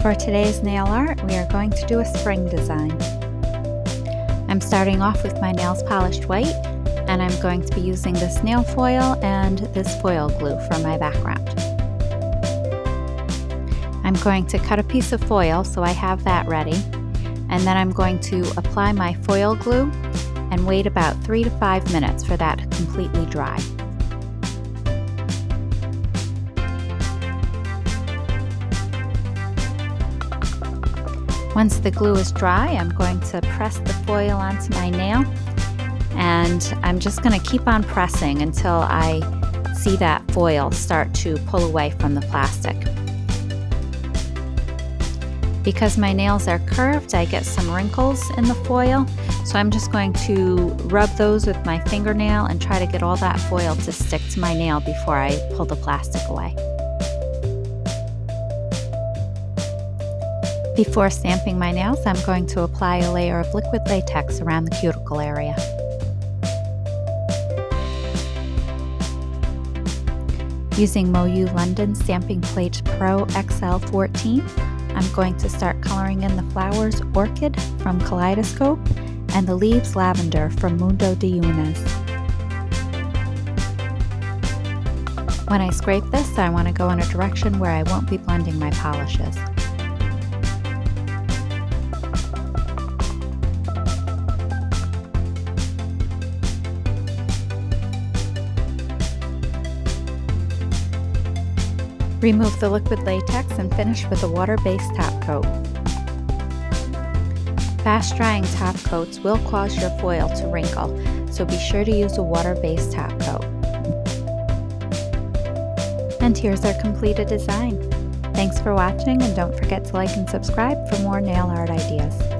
For today's nail art, we are going to do a spring design. I'm starting off with my nails polished white, and I'm going to be using this nail foil and this foil glue for my background. I'm going to cut a piece of foil so I have that ready, and then I'm going to apply my foil glue and wait about 3 to 5 minutes for that to completely dry. Once the glue is dry, I'm going to press the foil onto my nail, and I'm just going to keep on pressing until I see that foil start to pull away from the plastic. Because my nails are curved, I get some wrinkles in the foil, so I'm just going to rub those with my fingernail and try to get all that foil to stick to my nail before I pull the plastic away. Before stamping my nails, I'm going to apply a layer of liquid latex around the cuticle area. Using MoYou London Stamping Plates Pro XL14, I'm going to start coloring in the flowers Orchid from Kaleidoscope and the leaves Lavender from Mundo. When I scrape this, I want to go in a direction where I won't be blending my polishes. Remove the liquid latex and finish with a water-based top coat. Fast drying top coats will cause your foil to wrinkle, so be sure to use a water-based top coat. And here's our completed design. Thanks for watching, and don't forget to like and subscribe for more nail art ideas.